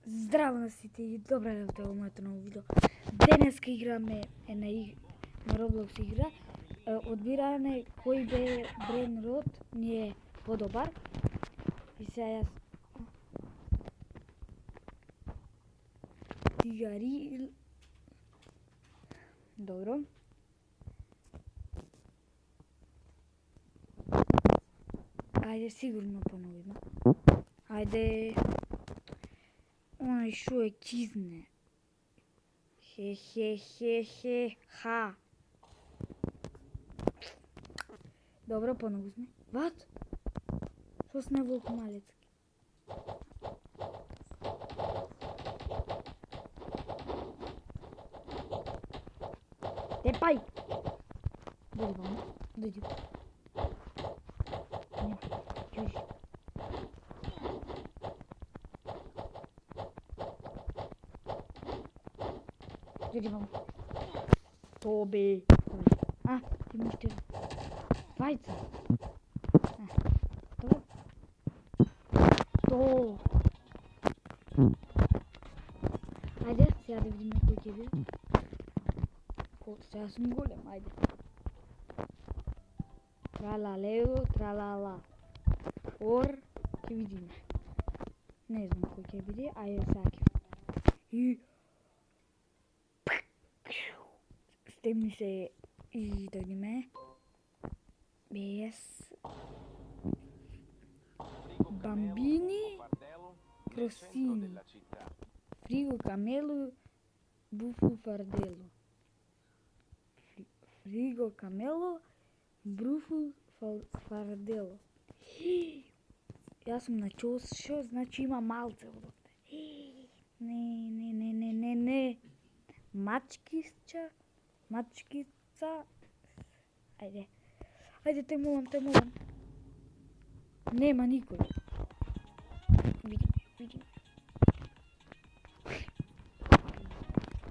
Здраво на сите и добре дојдовте во моето ново видео. Денеска играме една на Roblox игра. Одбираме кој brain rot ни е подобар. И сега јас Тигарил. Добро. Ајде, сигурно поново има. Ајде. Оној шо е кизне. Ха. Добро, поново сме. Ват? Шо сме волк малецки? Тепај! Дојди вамо, дојди. Не, јужи. Дојди вамо. Тобе. А, ти му штира. Вајца. Добро. То. Ајде, сега да видиме кој ќе биде. Сега сум голем, ајде. Тралалео, тралала. Ор, ќе видиме. Не знам кој ќе биде, ајде сега ќе. И стемни се и дојдеме. Без Бамбини, Кросини, Фриго Камело, Буфо Фардело. Фриго Камело, Бруфо Фардело. Јас сум на чошо, значи има малце овде. Не. Мачкица. Ајде. Ајде, те молам. Нема никој. Видим.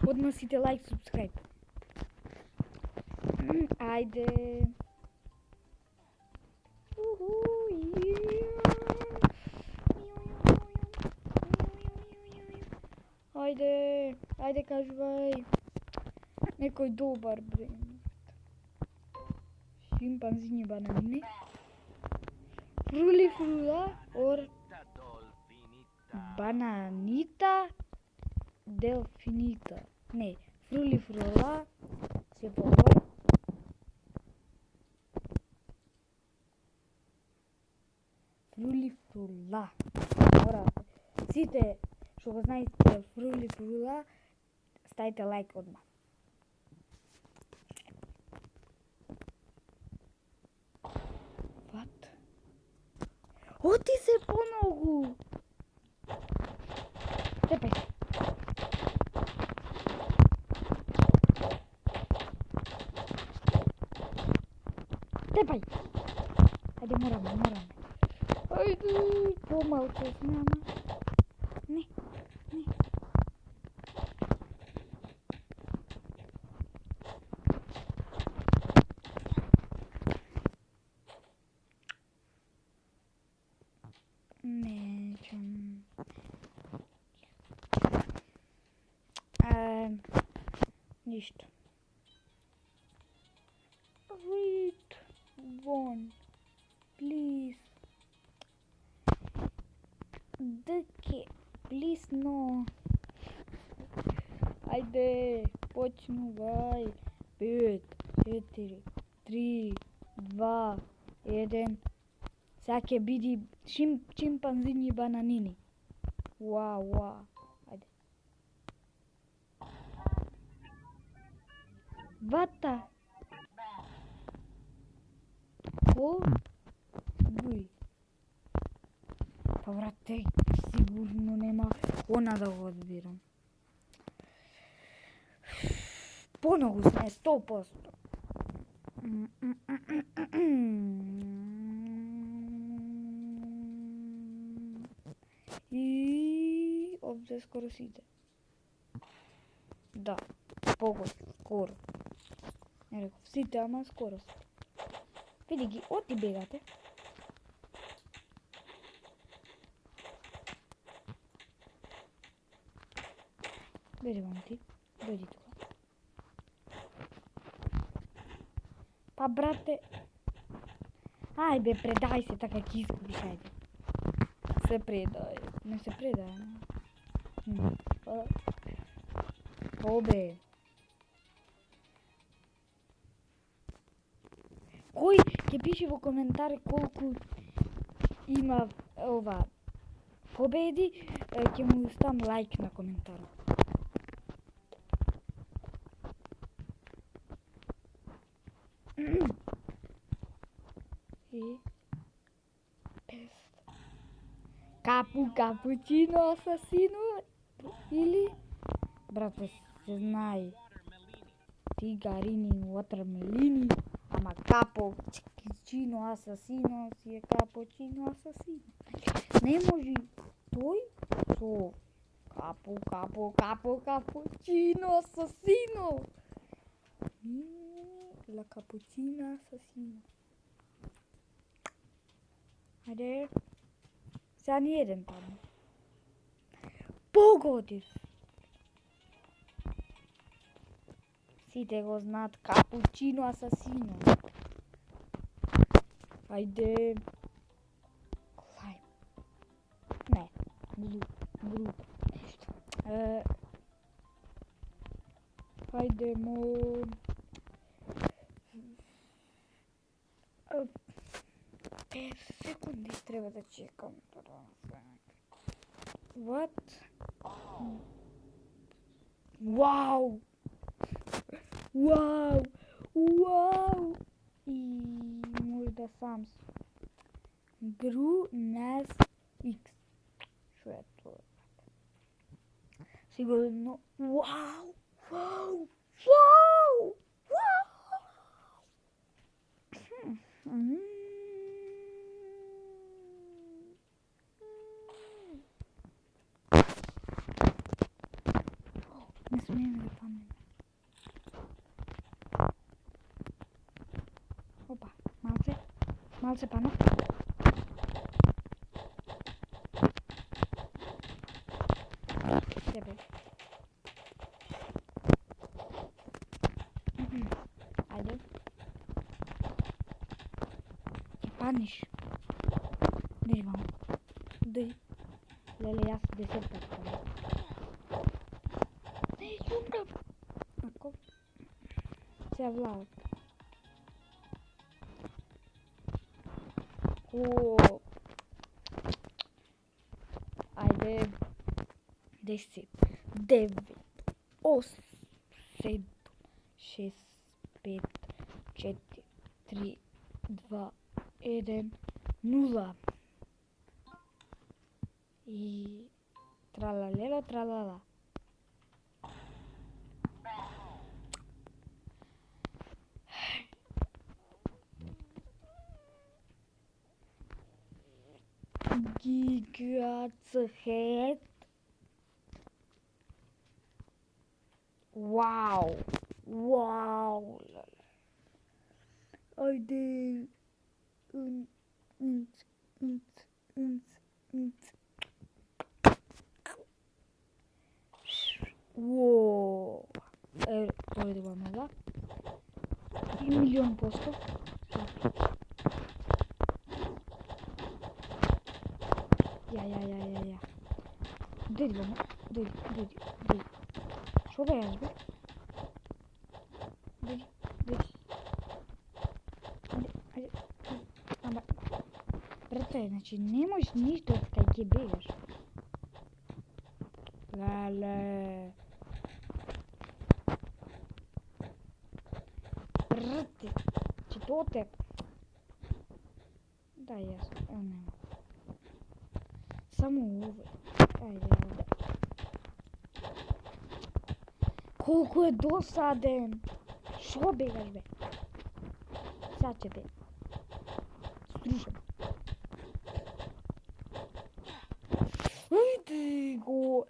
Одма сите лайк, субскрайб. Ајде. Ајде кажувај. Некој добар брен. Шимпанзини бананини. Фрули фрула ор бананита делфинита. Не, фрули фрула се побор. Фрули фрула. Морате. Сите што го знаете фрули фрула, ставите лайк одма. Ват? Оти се поногу! Тепај. Ајде, мораме. Ајде, помалку сме, ама. Не. Ништо. Read one, please. Дъке, please no. Ајде, почнувај. 5, 4, 3, 2, 1. Сега ќе биде чимпанзини бананини. Уа. Ајде. Вата. Буј. Па брате, сигурно нема она да го одбирам. Поново сме 100%. И овде скоро сите. Да, скоро. Не реков сите, ама скоро сите. Види ги, оти бегате. Бери вам ти, дојди тука. Па брате, ај бе, предај се, така ќе изгубиш, ајде. Се предај, не се предај. Обе. Кој ќе пише во коментари колку има ова победи, ќе му ставам лайк на коментарот. И капучино асасино или брате се знае тигарини watermelini, ама капучино асасино си е капучино асасино. Не може тој со капучино асасино. La cappuccina assassina. Ајде. Сега ни еден таму. Погодив. Сите го знаат капучино асасино. Ајде. Клај. Не. Глупо. Нешто. Ајде мо. 5 секунди треба да чекам. What? Wow! Wow! Wow! И може да сам Гру Нас X. Шо е тоа? Сигурно. Wow! Wow! Wow! Не смеем да памнем. Опа, малце пано. Тебе. Ајде. Паниш. Не имам. Дай. Леле, јас 10 пат паниш. Не, јумрам. Ако? Сега влават. О. Ајде. 10, 9, 8, 7, 6, 5, 4, 3, 2, 1, 0. И тралалело, тралала. Gigatshead. Wow. Wow. Aïe. Wow. Dojde vam ova. 1.000.000%. Ja. Dojde vam. Dojde. Шо бе јас бе? Дојди. Ајде. Ама, брате, значи не можеш ништо кај ќе бегаш. Леле. Брате, че тоте. Да, јас, не. Само овој. Ајде. Колку е досаден. Шо бегаш бе? Сад ќе те струшам. Ајде го.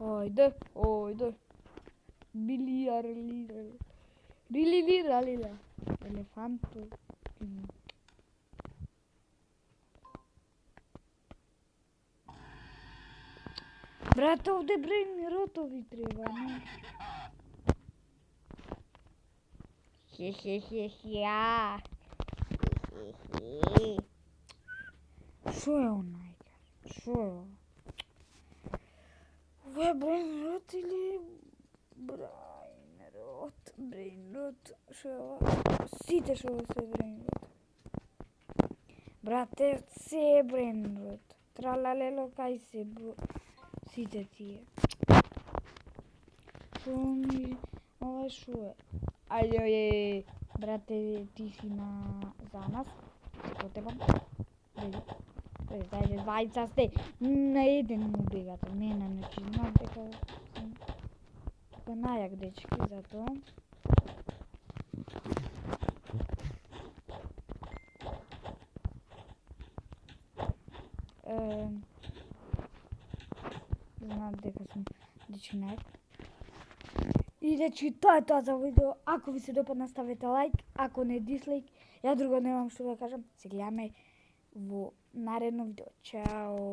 Ојде. Билилиралила. Елефанто. Брате, овде брейн ротови треба, не? Хе-хе-хе-хе. Шо е онај? Шо е ова? Ова е брейн рот или брейн рот, шо е ова? Сите шо се брейн рот. Брате, се е брейн рот. Тралалело, кај се сите тие. Шо ми... Ова шо е? Ајде, брате, ти си за нас. Се тебам. Ајде, зајца сте. На еден му бегате, не на нечи. Знам дека сум најак дечки, затоа. Знам дека сум дечки најак. И дечки, тоа е тоа за видео. Ако ви се допадна, ставете лайк, ако не дислайк. Ја друго немам што да кажам. Се гледаме во наредно видео. Чао!